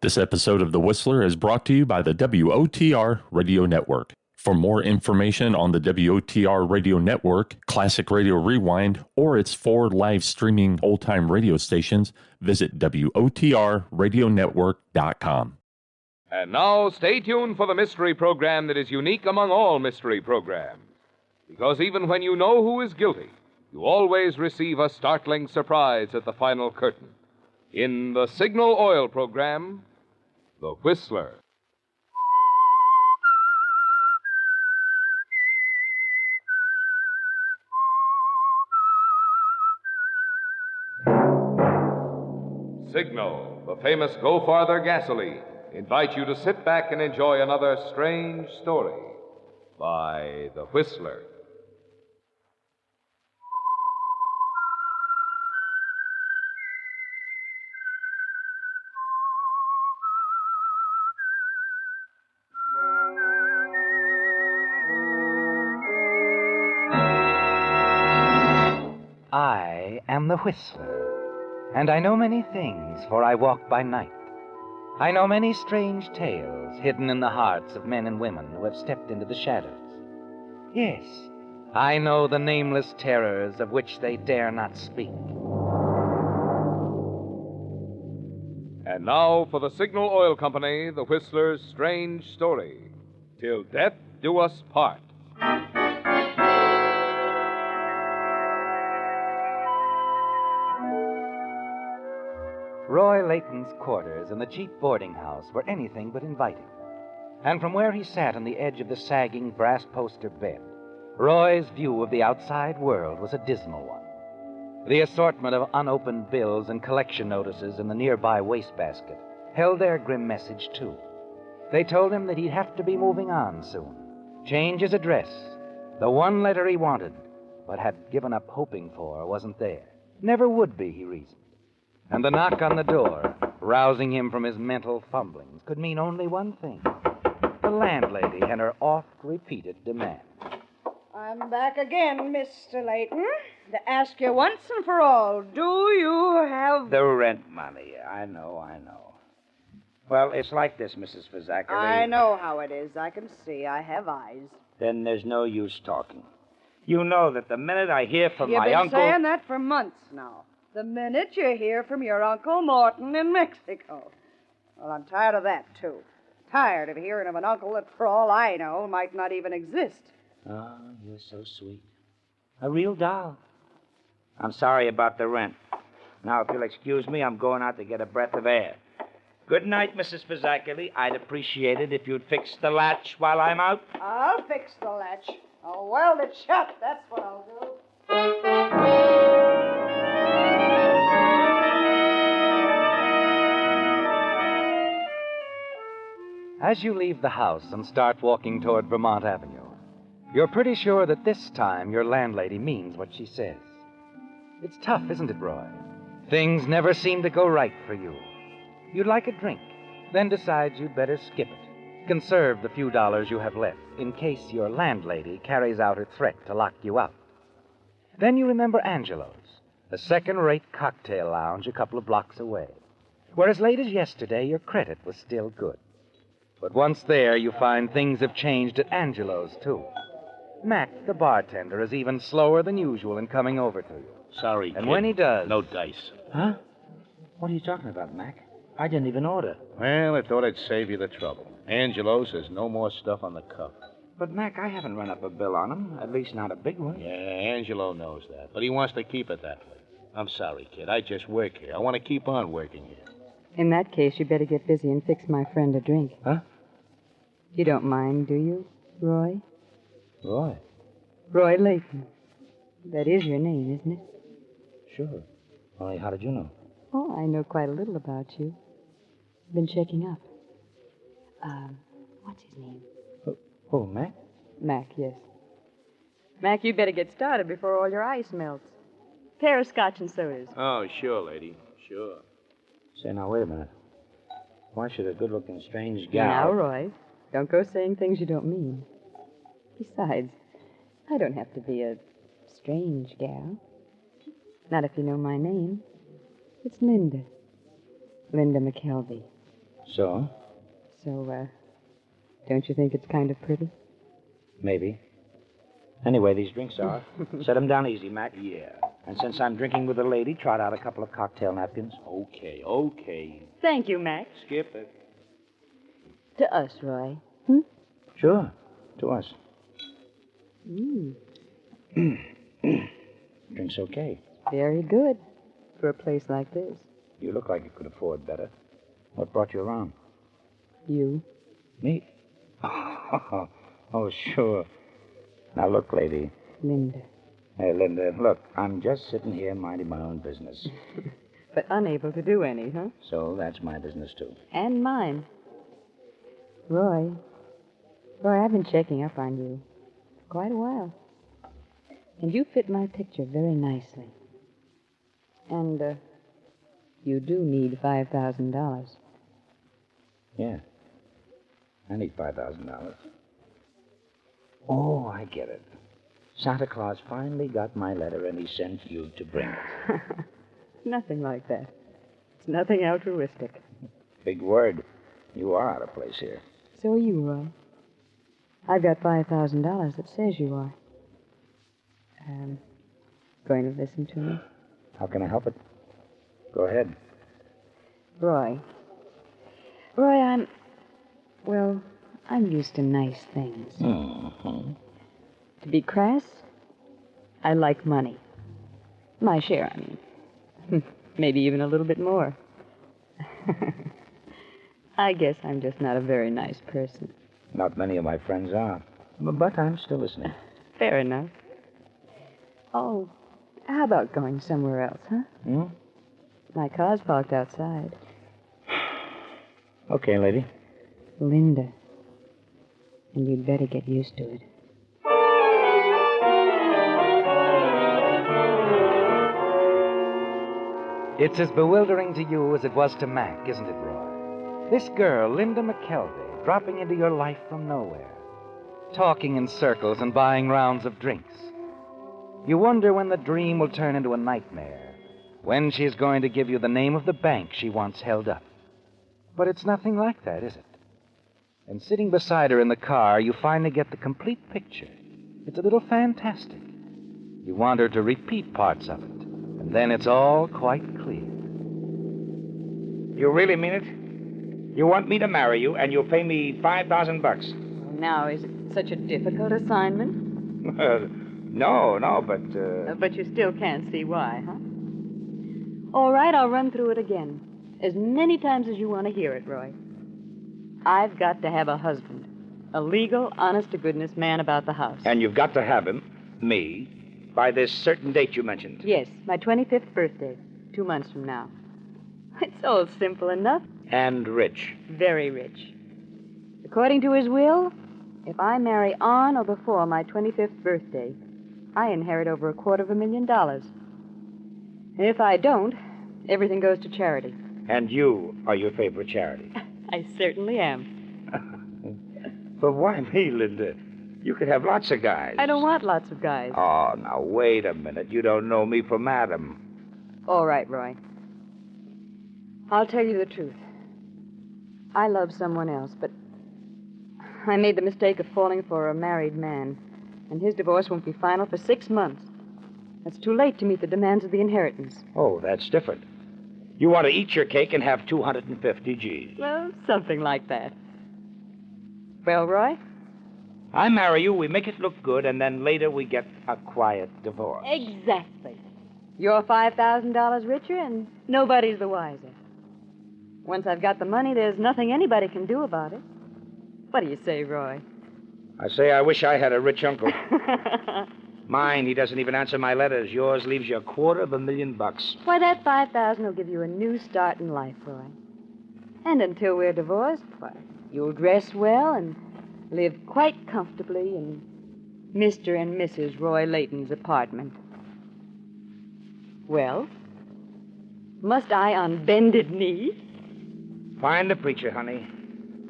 This episode of The Whistler is brought to you by the WOTR Radio Network. For more information on the WOTR Radio Network, Classic Radio Rewind, or its 4 live streaming old-time radio stations, visit WOTRradionetwork.com. And now, stay tuned for the mystery program that is unique among all mystery programs. Because even when you know who is guilty, you always receive a startling surprise at the final curtain. In the Signal Oil program, The Whistler. Signal, the famous Go Farther gasoline, invite you to sit back and enjoy another strange story by The Whistler. I am the Whistler, and I know many things, for I walk by night. I know many strange tales hidden in the hearts of men and women who have stepped into the shadows. Yes, I know the nameless terrors of which they dare not speak. And now for the Signal Oil Company, The Whistler's strange story. Till Death Do Us Part. Roy Layton's quarters in the cheap boarding house were anything but inviting. And from where he sat on the edge of the sagging brass poster bed, Roy's view of the outside world was a dismal one. The assortment of unopened bills and collection notices in the nearby wastebasket held their grim message, too. They told him that he'd have to be moving on soon, change his address. The one letter he wanted, but had given up hoping for, wasn't there. Never would be, he reasoned. And the knock on the door, rousing him from his mental fumblings, could mean only one thing: the landlady and her oft-repeated demand. I'm back again, Mr. Layton, to ask you once and for all, do you have... The rent money. I know. Well, it's like this, Mrs. Fazackery. I know how it is. I can see. I have eyes. Then there's no use talking. You know that the minute I hear from my You've uncle... been saying that for months now. The minute you hear from your Uncle Morton in Mexico. Well, I'm tired of that, too. Tired of hearing of an uncle that, for all I know, might not even exist. Oh, you're so sweet. A real doll. I'm sorry about the rent. Now, if you'll excuse me, I'm going out to get a breath of air. Good night, Mrs. Fazackery. I'd appreciate it if you'd fix the latch while I'm out. I'll fix the latch. I'll weld it shut. That's what I'll do. As you leave the house and start walking toward Vermont Avenue, you're pretty sure that this time your landlady means what she says. It's tough, isn't it, Roy? Things never seem to go right for you. You'd like a drink, then decide you'd better skip it. Conserve the few dollars you have left in case your landlady carries out her threat to lock you out. Then you remember Angelo's, a second-rate cocktail lounge a couple of blocks away, where as late as yesterday your credit was still good. But once there, you find things have changed at Angelo's, too. Mac, the bartender, is even slower than usual in coming over to you. Sorry, And kid. when he does... No dice. Huh? What are you talking about, Mac? I didn't even order. Well, I thought I'd save you the trouble. Angelo says no more stuff on the cuff. But, Mac, I haven't run up a bill on him. At least not a big one. Yeah, Angelo knows that, but he wants to keep it that way. I'm sorry, kid. I just work here. I want to keep on working here. In that case, you better get busy and fix my friend a drink. Huh? You don't mind, do you, Roy? Roy? Roy Layton. That is your name, isn't it? Sure. Only how did you know? Oh, I know quite a little about you. Been checking up. What's his name? Oh, Mac? Mac, yes. Mac, you better get started before all your ice melts. Pair of scotch and sodas. Oh, sure, lady. Sure. Say, now, wait a minute. Why should a good-looking strange Now, gal... Roy, don't go saying things you don't mean. Besides, I don't have to be a strange gal. Not if you know my name. It's Linda. Linda McKelvey. So? So, don't you think it's kind of pretty? Maybe. Anyway, these drinks are. Set them down easy, Mac. Yeah. And since I'm drinking with a lady, trot out a couple of cocktail napkins. Okay. Thank you, Max. Skip it. To us, Roy. Sure. To us. Drink's okay. Very good for a place like this. You look like you could afford better. What brought you around? You. Me? Oh, sure. Now, look, lady. Linda. Hey, Linda, look, I'm just sitting here minding my own business. But unable to do any, huh? So that's my business, too. And mine. Roy, I've been checking up on you for quite a while. And you fit my picture very nicely. And, you do need $5,000. Yeah. I need $5,000. Oh, I get it. Santa Claus finally got my letter and he sent you to bring it. Nothing like that. It's nothing altruistic. Big word. You are out of place here. So are you, Roy. I've got $5,000 that says you are. Going to listen to me? How can I help it? Go ahead. Roy, I'm used to nice things. Mm-hmm. To be crass, I like money. My share, I mean. Maybe even a little bit more. I guess I'm just not a very nice person. Not many of my friends are. But I'm still listening. Fair enough. Oh, how about going somewhere else, huh? My car's parked outside. Okay, lady. Linda. And you'd better get used to it. It's as bewildering to you as it was to Mac, isn't it, Roy? This girl, Linda McKelvey, dropping into your life from nowhere. Talking in circles and buying rounds of drinks. You wonder when the dream will turn into a nightmare. When she's going to give you the name of the bank she once held up. But it's nothing like that, is it? And sitting beside her in the car, you finally get the complete picture. It's a little fantastic. You want her to repeat parts of it. And then it's all quite clear. You really mean it? You want me to marry you, and you'll pay me $5,000? Now, is it such a difficult assignment? No, but... But you still can't see why, huh? All right, I'll run through it again. As many times as you want to hear it, Roy. I've got to have a husband. A legal, honest-to-goodness man about the house. And you've got to have him, me, by this certain date you mentioned. Yes, my 25th birthday, 2 months from now. It's all simple enough. And rich. Very rich. According to his will, if I marry on or before my 25th birthday, I inherit over $250,000. And if I don't, everything goes to charity. And you are your favorite charity. I certainly am. But why me, Linda? You could have lots of guys. I don't want lots of guys. Oh, now, wait a minute. You don't know me from Adam. All right, Roy. I'll tell you the truth. I love someone else, but I made the mistake of falling for a married man, and his divorce won't be final for 6 months. It's too late to meet the demands of the inheritance. Oh, that's different. You want to eat your cake and have 250 G's. Well, something like that. Well, Roy? I marry you, we make it look good, and then later we get a quiet divorce. Exactly. You're $5,000 richer, and nobody's the wiser. Once I've got the money, there's nothing anybody can do about it. What do you say, Roy? I say I wish I had a rich uncle. Mine, he doesn't even answer my letters. Yours leaves you $250,000. Why, that $5,000 will give you a new start in life, Roy. And until we're divorced, why, you'll dress well and live quite comfortably in Mr. and Mrs. Roy Layton's apartment. Well, must I on bended knee? Find the preacher, honey.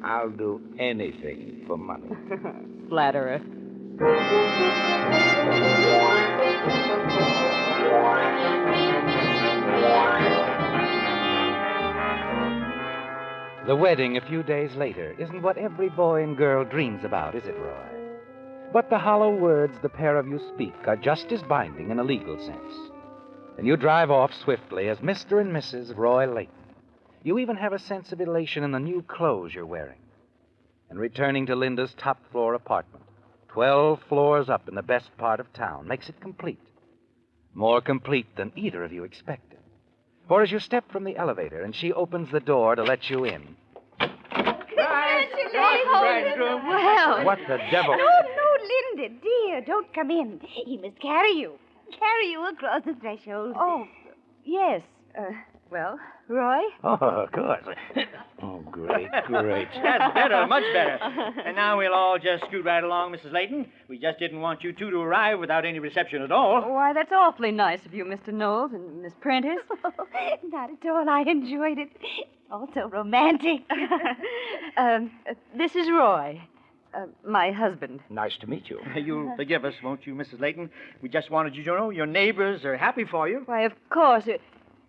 I'll do anything for money. Flatterer. The wedding a few days later isn't what every boy and girl dreams about, is it, Roy? But the hollow words the pair of you speak are just as binding in a legal sense. And you drive off swiftly as Mr. and Mrs. Roy Layton. You even have a sense of elation in the new clothes you're wearing. And returning to Linda's top-floor apartment, 12 floors up in the best part of town, makes it complete. More complete than either of you expected. For as you step from the elevator and she opens the door to let you in... Well. What the devil? No, Linda, dear, don't come in. He must carry you across the threshold. Oh, yes. Well, Roy? Oh, of course. Oh, great. That's better, much better. And now we'll all just scoot right along, Mrs. Layton. We just didn't want you two to arrive without any reception at all. Why, that's awfully nice of you, Mr. Knowles and Miss Prentice. Not at all. I enjoyed it. Also romantic. This is Roy, my husband. Nice to meet you. You'll forgive us, won't you, Mrs. Layton? We just wanted you to know your neighbors are happy for you. Why, of course.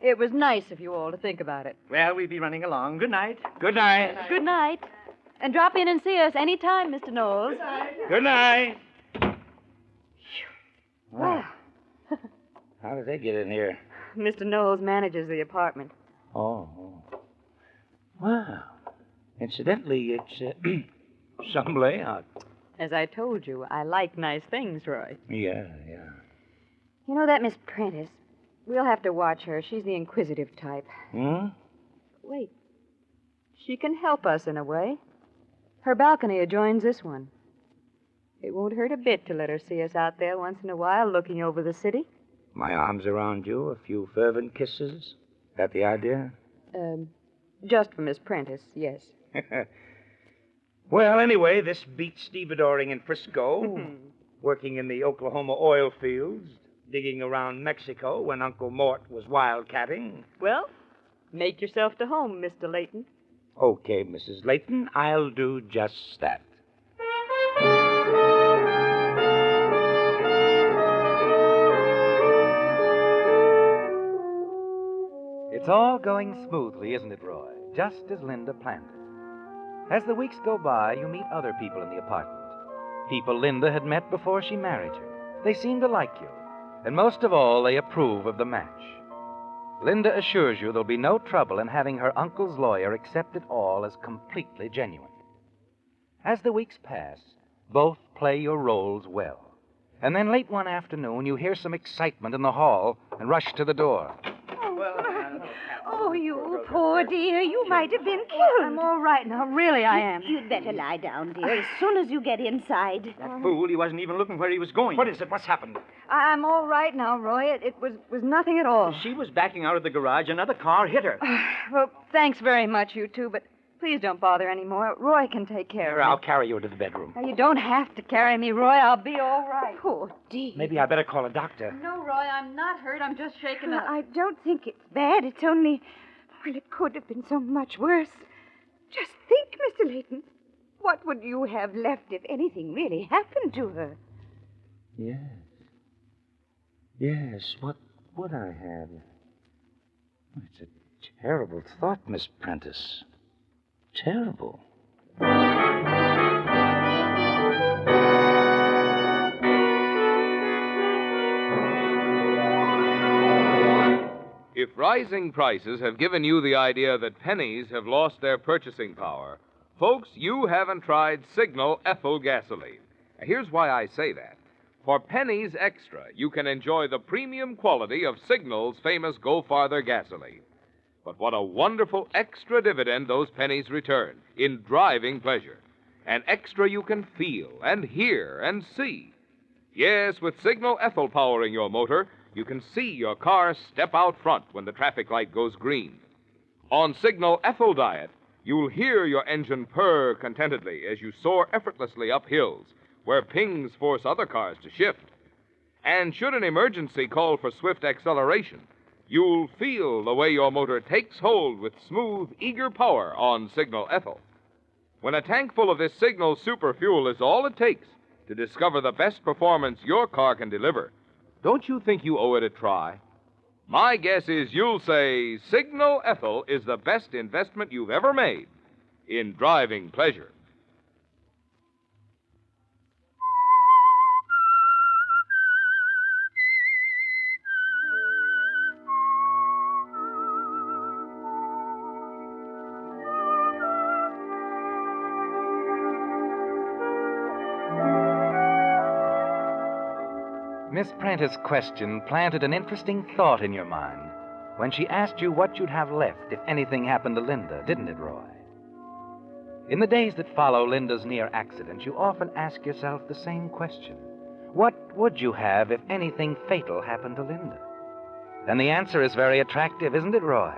It was nice of you all to think about it. Well, we'll be running along. Good night. Good night. Good night. And drop in and see us any time, Mr. Knowles. Good night. Wow. How did they get in here? Mr. Knowles manages the apartment. Oh. Wow. Incidentally, it's some layout. As I told you, I like nice things, Roy. Yeah. You know that Miss Prentice? We'll have to watch her. She's the inquisitive type. Wait. She can help us in a way. Her balcony adjoins this one. It won't hurt a bit to let her see us out there once in a while looking over the city. My arms around you, a few fervent kisses. That the idea? Just for Miss Prentice, yes. Well, anyway, this beats stevedoring in Frisco, working in the Oklahoma oil fields, digging around Mexico when Uncle Mort was wildcatting. Well, make yourself to home, Mr. Layton. Okay, Mrs. Layton, I'll do just that. It's all going smoothly, isn't it, Roy? Just as Linda planned it. As the weeks go by, you meet other people in the apartment. People Linda had met before she married you. They seem to like you. And most of all, they approve of the match. Linda assures you there'll be no trouble in having her uncle's lawyer accept it all as completely genuine. As the weeks pass, both play your roles well. And then late one afternoon, you hear some excitement in the hall and rush to the door. Oh, you poor dear. You might have been killed. I'm all right now. Really, I am. You'd better lie down, dear, as soon as you get inside. That fool, he wasn't even looking where he was going. What is it? What's happened? I'm all right now, Roy. It was nothing at all. She was backing out of the garage. Another car hit her. Well, thanks very much, you two, but please don't bother anymore. Roy can take care of I'll me. carry you to the bedroom. Now, you don't have to carry me, Roy. I'll be all right. Poor dear. Maybe I better call a doctor. No, Roy, I'm not hurt. I'm just shaken up. I don't think it's bad. It's only... Well, it could have been so much worse. Just think, Mr. Layton. What would you have left if anything really happened to her? Yes, what would I have? It's a terrible thought, Miss Prentice. Terrible. If rising prices have given you the idea that pennies have lost their purchasing power, folks, you haven't tried Signal Ethyl gasoline. Now, here's why I say that. For pennies extra, you can enjoy the premium quality of Signal's famous Go Farther gasoline. But what a wonderful extra dividend those pennies return in driving pleasure. An extra you can feel and hear and see. Yes, with Signal Ethyl powering your motor, you can see your car step out front when the traffic light goes green. On Signal Ethyl Diet, you'll hear your engine purr contentedly as you soar effortlessly up hills where pings force other cars to shift. And should an emergency call for swift acceleration, you'll feel the way your motor takes hold with smooth, eager power on Signal Ethyl. When a tank full of this Signal super fuel is all it takes to discover the best performance your car can deliver, don't you think you owe it a try? My guess is you'll say Signal Ethyl is the best investment you've ever made in driving pleasure. Miss Prentice's question planted an interesting thought in your mind when she asked you what you'd have left if anything happened to Linda, didn't it, Roy? In the days that follow Linda's near accident, you often ask yourself the same question. What would you have if anything fatal happened to Linda? And the answer is very attractive, isn't it, Roy?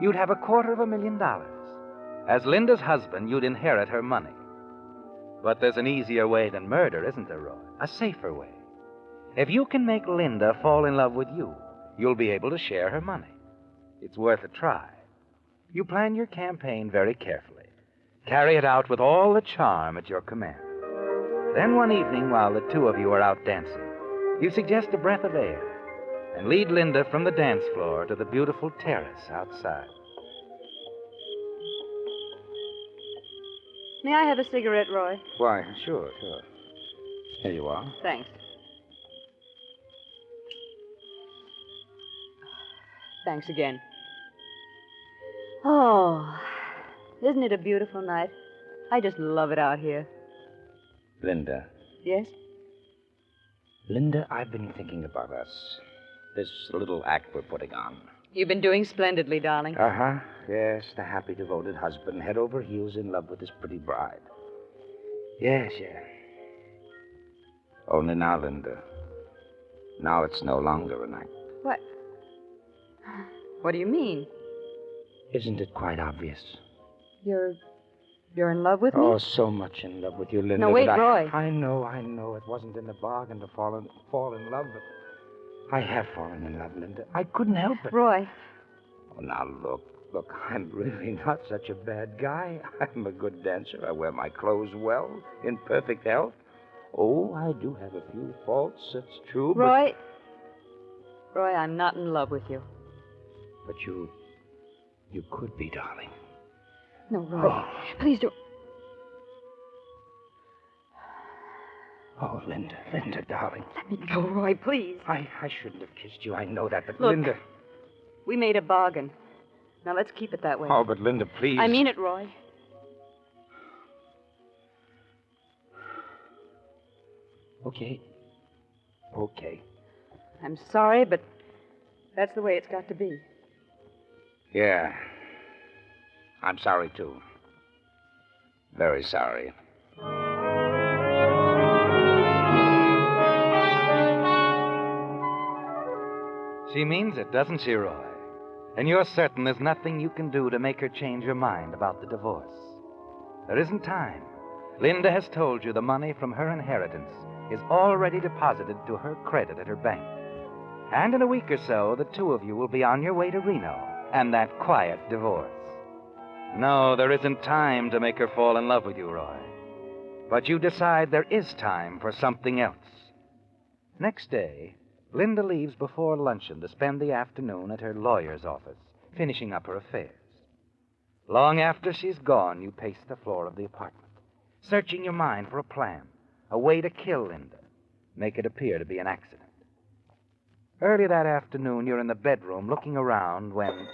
You'd have $250,000. As Linda's husband, you'd inherit her money. But there's an easier way than murder, isn't there, Roy? A safer way. If you can make Linda fall in love with you, you'll be able to share her money. It's worth a try. You plan your campaign very carefully. Carry it out with all the charm at your command. Then one evening, while the two of you are out dancing, you suggest a breath of air and lead Linda from the dance floor to the beautiful terrace outside. May I have a cigarette, Roy? Why, sure. Here you are. Thanks. Thanks again. Oh, isn't it a beautiful night? I just love it out here. Linda. Yes? Linda, I've been thinking about us. This little act we're putting on. You've been doing splendidly, darling. Uh-huh. Yes, the happy, devoted husband, head over heels in love with his pretty bride. Yes. Only now, Linda. Now it's no longer an act. What? What do you mean? Isn't it quite obvious? You're in love with me? Oh, so much in love with you, Linda. No, wait, that Roy. I know. It wasn't in the bargain to fall in love, but I have fallen in love, Linda. I couldn't help it. Roy. Oh, now, look, I'm really not such a bad guy. I'm a good dancer. I wear my clothes well, in perfect health. Oh, I do have a few faults, that's true, Roy, I'm not in love with you. But you could be, darling. No, Roy. Please don't. Oh, Linda, darling. Let me go, Roy, please. I shouldn't have kissed you. I know that, but Look, Linda. We made a bargain. Now let's keep it that way. Oh, but Linda, please. I mean it, Roy. Okay. I'm sorry, but that's the way it's got to be. Yeah. I'm sorry, too. Very sorry. She means it, doesn't she, Roy? And you're certain there's nothing you can do to make her change her mind about the divorce. There isn't time. Linda has told you the money from her inheritance is already deposited to her credit at her bank. And in a week or so, the two of you will be on your way to Reno and that quiet divorce. No, there isn't time to make her fall in love with you, Roy. But you decide there is time for something else. Next day, Linda leaves before luncheon to spend the afternoon at her lawyer's office, finishing up her affairs. Long after she's gone, you pace the floor of the apartment, searching your mind for a plan, a way to kill Linda, make it appear to be an accident. Early that afternoon, you're in the bedroom looking around when...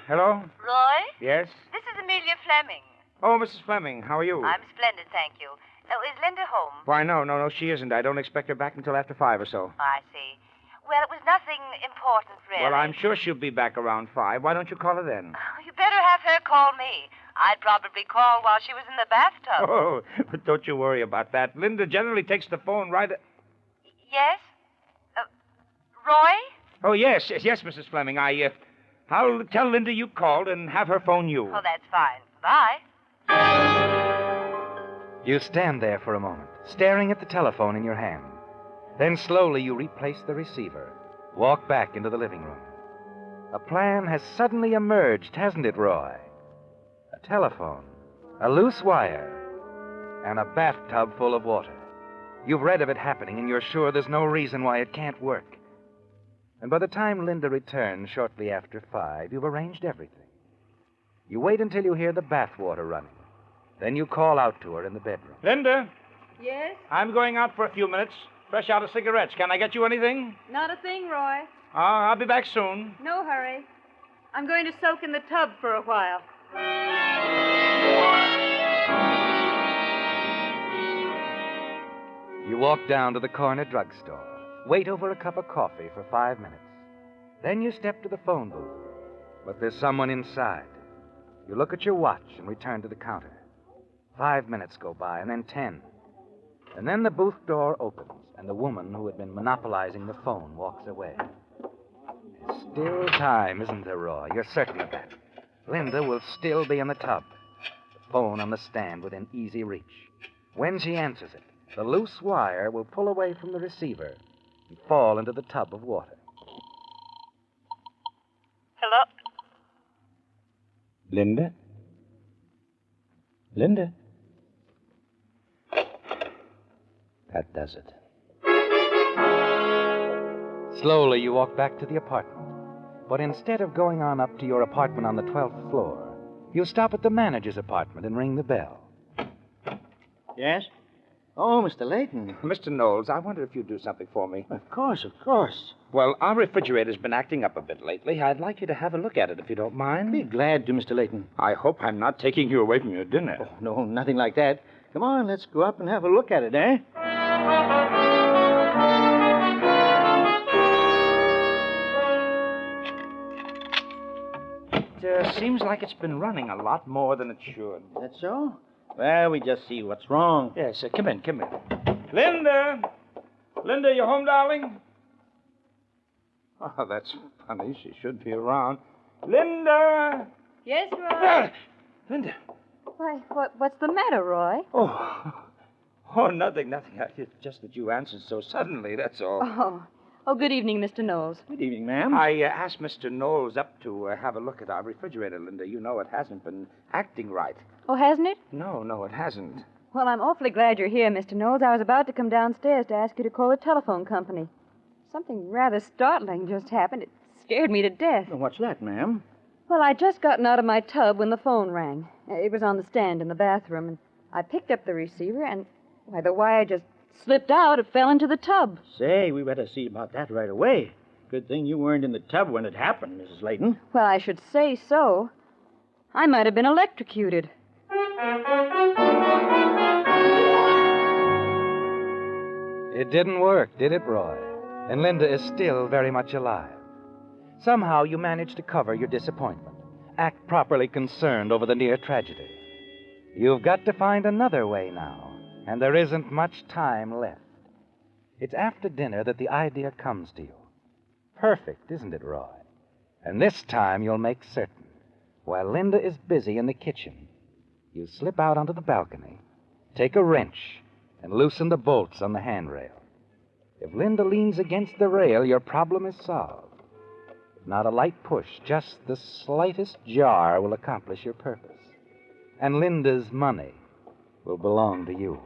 Hello? Roy? Yes? This is Amelia Fleming. Oh, Mrs. Fleming, how are you? I'm splendid, thank you. Is Linda home? Why, no, she isn't. I don't expect her back until after 5 or so. I see. Well, it was nothing important, really. Well, I'm sure she'll be back around 5. Why don't you call her then? Oh, you better have her call me. I'd probably call while she was in the bathtub. Oh, but don't you worry about that. Linda generally takes the phone right... Yes? Roy? Oh, yes, Mrs. Fleming. I'll tell Linda you called and have her phone you. Oh, that's fine. Bye. You stand there for a moment, staring at the telephone in your hand. Then slowly you replace the receiver, walk back into the living room. A plan has suddenly emerged, hasn't it, Roy? A telephone, a loose wire, and a bathtub full of water. You've read of it happening, and you're sure there's no reason why it can't work. And by the time Linda returns shortly after 5, you've arranged everything. You wait until you hear the bath water running. Then you call out to her in the bedroom. Linda, Yes? I'm going out for a few minutes. Fresh out of cigarettes. Can I get you anything? Not a thing, Roy. I'll be back soon. No hurry. I'm going to soak in the tub for a while. You walk down to the corner drugstore. Wait over a cup of coffee for 5 minutes. Then you step to the phone booth. But there's someone inside. You look at your watch and return to the counter. 5 minutes go by, and then 10. And then the booth door opens, and the woman who had been monopolizing the phone walks away. There's still time, isn't there, Roy? You're certain of that. Linda will still be in the tub. The phone on the stand within easy reach. When she answers it, the loose wire will pull away from the receiver and fall into the tub of water. Hello? Linda? Linda? That does it. Slowly, you walk back to the apartment. But instead of going on up to your apartment on the 12th floor, you stop at the manager's apartment and ring the bell. Yes? Oh, Mr. Layton. Mr. Knowles, I wonder if you'd do something for me. Of course, of course. Well, our refrigerator's been acting up a bit lately. I'd like you to have a look at it if you don't mind. Be glad to, Mr. Layton. I hope I'm not taking you away from your dinner. Oh, no, nothing like that. Come on, let's go up and have a look at it, eh? It seems like it's been running a lot more than it should. That's so? Well, we just see what's wrong. Yes, come in. Linda! Linda, you home, darling? Oh, that's funny. She should be around. Linda! Yes, Roy? Linda. Why, what's the matter, Roy? Oh, nothing. It's just that you answered so suddenly, that's all. Oh, good evening, Mr. Knowles. Good evening, ma'am. I asked Mr. Knowles up to have a look at our refrigerator, Linda. You know it hasn't been acting right. Oh, hasn't it? No, it hasn't. Well, I'm awfully glad you're here, Mr. Knowles. I was about to come downstairs to ask you to call the telephone company. Something rather startling just happened. It scared me to death. Well, what's that, ma'am? Well, I'd just gotten out of my tub when the phone rang. It was on the stand in the bathroom, and I picked up the receiver, and, why, the wire just slipped out. It fell into the tub. Say, we better see about that right away. Good thing you weren't in the tub when it happened, Mrs. Layton. Well, I should say so. I might have been electrocuted. It didn't work, did it, Roy? And Linda is still very much alive. Somehow you managed to cover your disappointment, act properly concerned over the near tragedy. You've got to find another way now, and there isn't much time left. It's after dinner that the idea comes to you. Perfect, isn't it, Roy? And this time you'll make certain, while Linda is busy in the kitchen, you slip out onto the balcony, take a wrench, and loosen the bolts on the handrail. If Linda leans against the rail, your problem is solved. Not a light push, just the slightest jar will accomplish your purpose. And Linda's money will belong to you.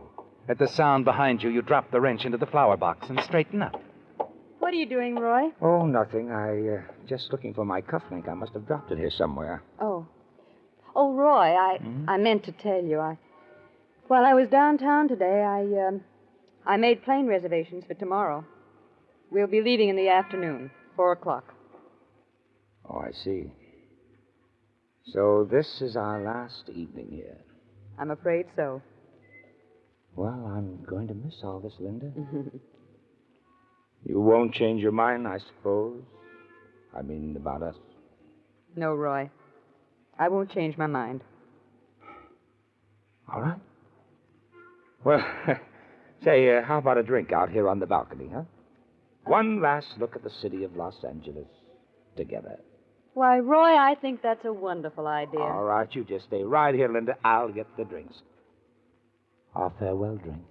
At the sound behind you, you drop the wrench into the flower box and straighten up. What are you doing, Roy? Oh, nothing. Just looking for my cufflink. I must have dropped it here somewhere. Oh, Roy, I meant to tell you. While I was downtown today, I made plane reservations for tomorrow. We'll be leaving in the afternoon, 4:00. Oh, I see. So this is our last evening here. I'm afraid so. Well, I'm going to miss all this, Linda. You won't change your mind, I suppose? I mean, about us. No, Roy. I won't change my mind. All right. Well, say, how about a drink out here on the balcony, huh? One last look at the city of Los Angeles together. Why, Roy, I think that's a wonderful idea. All right, you just stay right here, Linda. I'll get the drinks. Our farewell drink.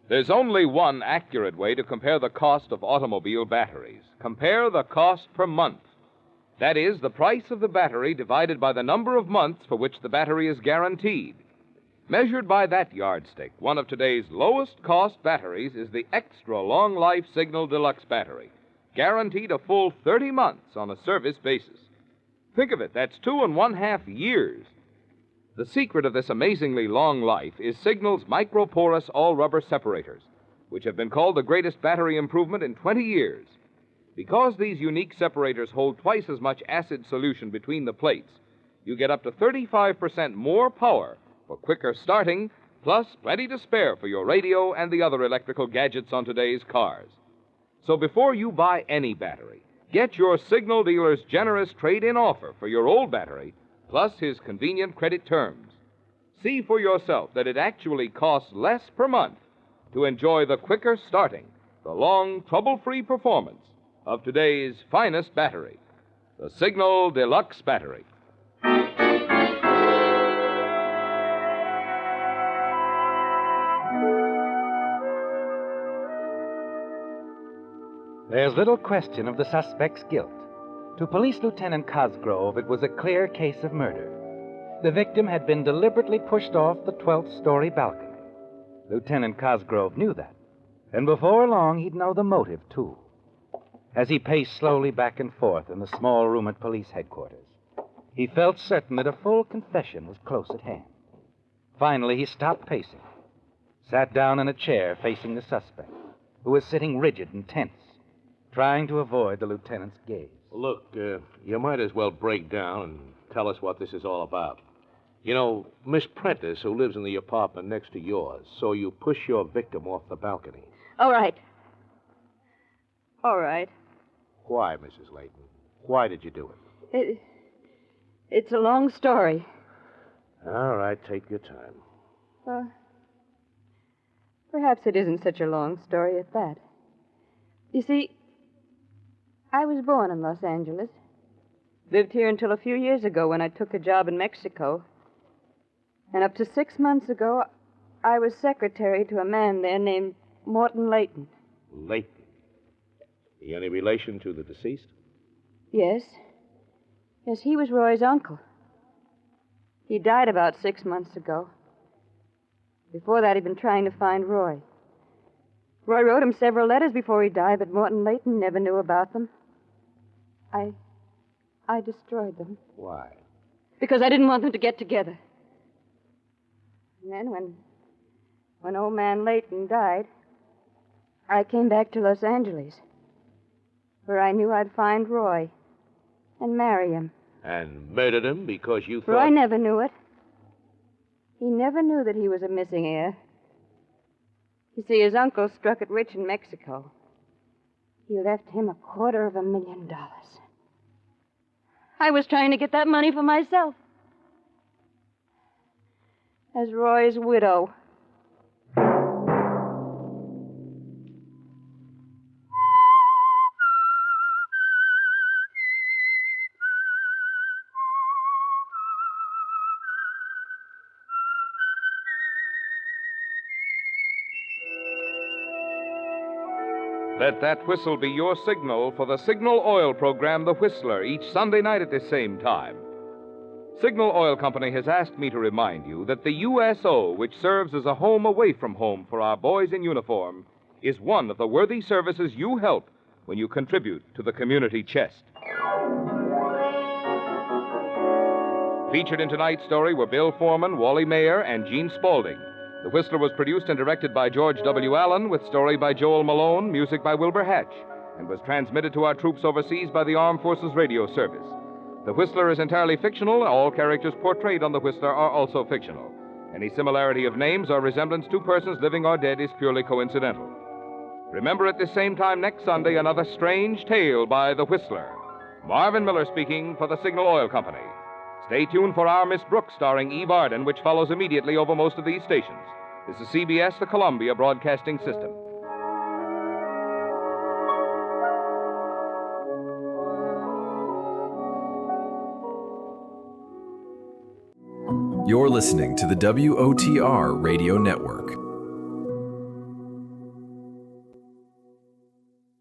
There's only one accurate way to compare the cost of automobile batteries. Compare the cost per month. That is, the price of the battery divided by the number of months for which the battery is guaranteed. Measured by that yardstick, one of today's lowest cost batteries is the extra long life Signal Deluxe battery, guaranteed a full 30 months on a service basis. Think of it, that's 2.5 years. The secret of this amazingly long life is Signal's microporous all-rubber separators, which have been called the greatest battery improvement in 20 years. Because these unique separators hold twice as much acid solution between the plates, you get up to 35% more power for quicker starting, plus plenty to spare for your radio and the other electrical gadgets on today's cars. So before you buy any battery, get your Signal dealer's generous trade-in offer for your old battery, plus his convenient credit terms. See for yourself that it actually costs less per month to enjoy the quicker starting, the long, trouble-free performance of today's finest battery, the Signal Deluxe battery. There's little question of the suspect's guilt. To Police Lieutenant Cosgrove, it was a clear case of murder. The victim had been deliberately pushed off the 12th-story balcony. Lieutenant Cosgrove knew that, and before long he'd know the motive, too. As he paced slowly back and forth in the small room at police headquarters, he felt certain that a full confession was close at hand. Finally, he stopped pacing, sat down in a chair facing the suspect, who was sitting rigid and tense, trying to avoid the lieutenant's gaze. Look, you might as well break down and tell us what this is all about. You know, Miss Prentice, who lives in the apartment next to yours, saw you push your victim off the balcony. All right. All right. Why, Mrs. Layton? Why did you do it? It's a long story. All right, take your time. Perhaps it isn't such a long story at that. You see, I was born in Los Angeles. Lived here until a few years ago when I took a job in Mexico. And up to 6 months ago, I was secretary to a man there named Morton Layton. Layton? He any relation to the deceased? Yes. Yes, he was Roy's uncle. He died about 6 months ago. Before that, he'd been trying to find Roy. Roy wrote him several letters before he died, but Morton Layton never knew about them. I destroyed them. Why? Because I didn't want them to get together. And then when old man Layton died, I came back to Los Angeles, where I knew I'd find Roy and marry him. And murdered him because you thought... Roy never knew it. He never knew that he was a missing heir. You see, his uncle struck it rich in Mexico. He left him $250,000. I was trying to get that money for myself. As Roy's widow. Let that whistle be your signal for the Signal Oil program, The Whistler, each Sunday night at this same time. Signal Oil Company has asked me to remind you that the USO, which serves as a home away from home for our boys in uniform, is one of the worthy services you help when you contribute to the community chest. Featured in tonight's story were Bill Foreman, Wally Mayer, and Gene Spaulding. The Whistler was produced and directed by George W. Allen, with story by Joel Malone, music by Wilbur Hatch, and was transmitted to our troops overseas by the Armed Forces Radio Service. The Whistler is entirely fictional. All characters portrayed on The Whistler are also fictional. Any similarity of names or resemblance to persons living or dead is purely coincidental. Remember at the same time next Sunday, another strange tale by The Whistler. Marvin Miller speaking for the Signal Oil Company. Stay tuned for Our Miss Brooks, starring Eve Arden, which follows immediately over most of these stations. This is CBS, the Columbia Broadcasting System. You're listening to the WOTR Radio Network.